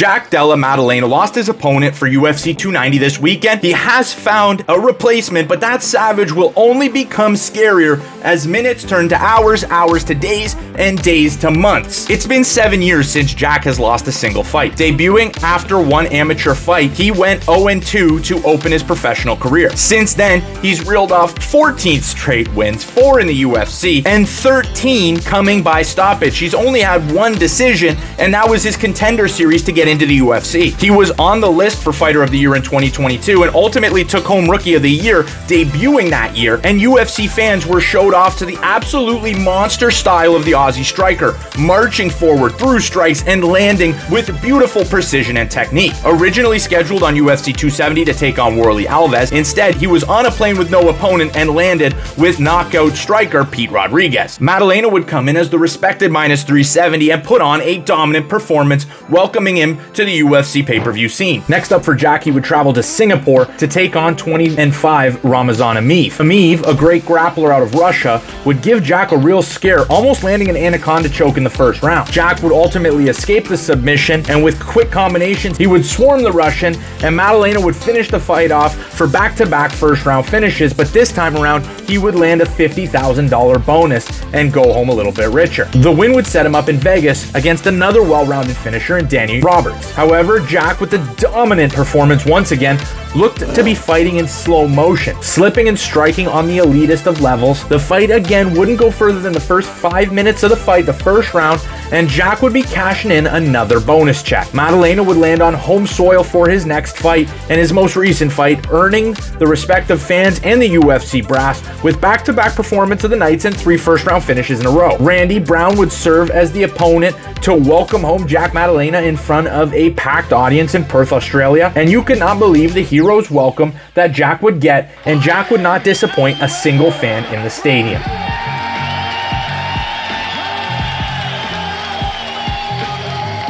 Jack Della Maddalena lost his opponent for UFC 290 this weekend. He has found a replacement, but that savage will only become scarier as minutes turn to hours, hours to days, and days to months. It's been 7 years since Jack has lost a single fight. Debuting after one amateur fight, he went 0-2 to open his professional career. Since then, he's reeled off 14 straight wins, 4 in the UFC, and 13 coming by stoppage. He's only had one decision, and that was his Contender Series to get into the UFC. He was on the list for Fighter of the Year in 2022 and ultimately took home Rookie of the Year, debuting that year, and UFC fans were showed off to the absolutely monster style of the Aussie striker, marching forward through strikes and landing with beautiful precision and technique. Originally scheduled on UFC 270 to take on Warlley Alves, instead he was on a plane with no opponent and landed with knockout striker Pete Rodriguez. Maddalena would come in as the respected minus 370 and put on a dominant performance, welcoming him to the UFC pay-per-view scene. Next up for Jack, he would travel to Singapore to take on 20-5 Ramazan emeev. Emeev, a great grappler out of Russia, would give Jack a real scare, almost landing an anaconda choke in the first round. Jack would ultimately escape the submission, and with quick combinations, he would swarm the Russian, and Maddalena would finish the fight off for back-to-back first-round finishes, but this time around, he would land a $50,000 bonus and go home a little bit richer. The win would set him up in Vegas against another well-rounded finisher in Danny Roberts. However, Jack, with the dominant performance once again, looked to be fighting in slow motion, slipping and striking on the elitist of levels. The fight again wouldn't go further than the first 5 minutes of the fight, the first round, and Jack would be cashing in another bonus check. Maddalena would land on home soil for his next fight and his most recent fight, earning the respect of fans and the UFC brass with back-to-back performance of the nights and 3 first-round finishes in a row. Randy Brown would serve as the opponent to welcome home Jack Maddalena in front of a packed audience in Perth, Australia, and you could not believe the hero's welcome that Jack would get, and Jack would not disappoint a single fan in the stadium.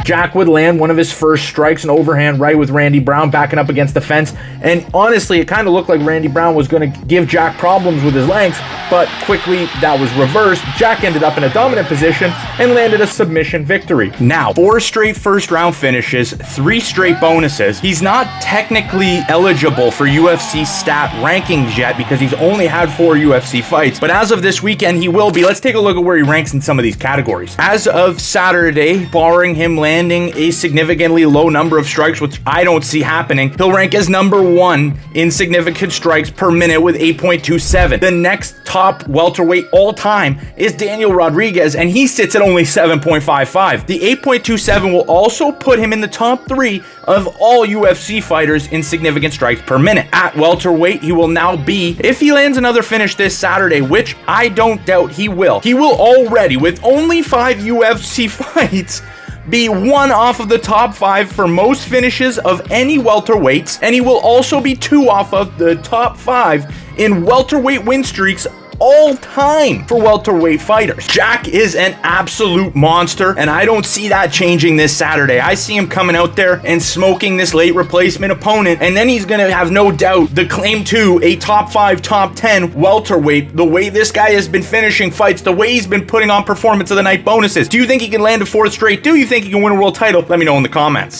Jack would land one of his first strikes, an overhand right with Randy Brown backing up against the fence, and honestly, it kind of looked like Randy Brown was going to give Jack problems with his length, but quickly that was reversed. Jack ended up in a dominant position and landed a submission victory. Now, 4 straight first-round finishes, 3 straight bonuses. He's not technically eligible for UFC stat rankings yet because he's only had 4 UFC fights, but as of this weekend, he will be. Let's take a look at where he ranks in some of these categories. As of Saturday, barring him landing a significantly low number of strikes, which I don't see happening, he'll rank as number 1 in significant strikes per minute with 8.27. The next top welterweight all time is Daniel Rodriguez, and he sits at only 7.55. The 8.27 will also put him in the top 3 of all UFC fighters in significant strikes per minute. At welterweight, he will now be, if he lands another finish this Saturday, which I don't doubt he will already, with only 5 UFC fights, be 1 off of the top 5 for most finishes of any welterweights, and he will also be 2 off of the top 5 in welterweight win streaks all time for welterweight fighters. Jack is an absolute monster, and I don't see that changing this Saturday. I see him coming out there and smoking this late replacement opponent, and then he's gonna have no doubt the claim to a top 5, top 10 welterweight. The way this guy has been finishing fights, the way he's been putting on performance of the night bonuses. Do you think he can land a 4th straight? Do you think he can win a world title? Let me know in the comments.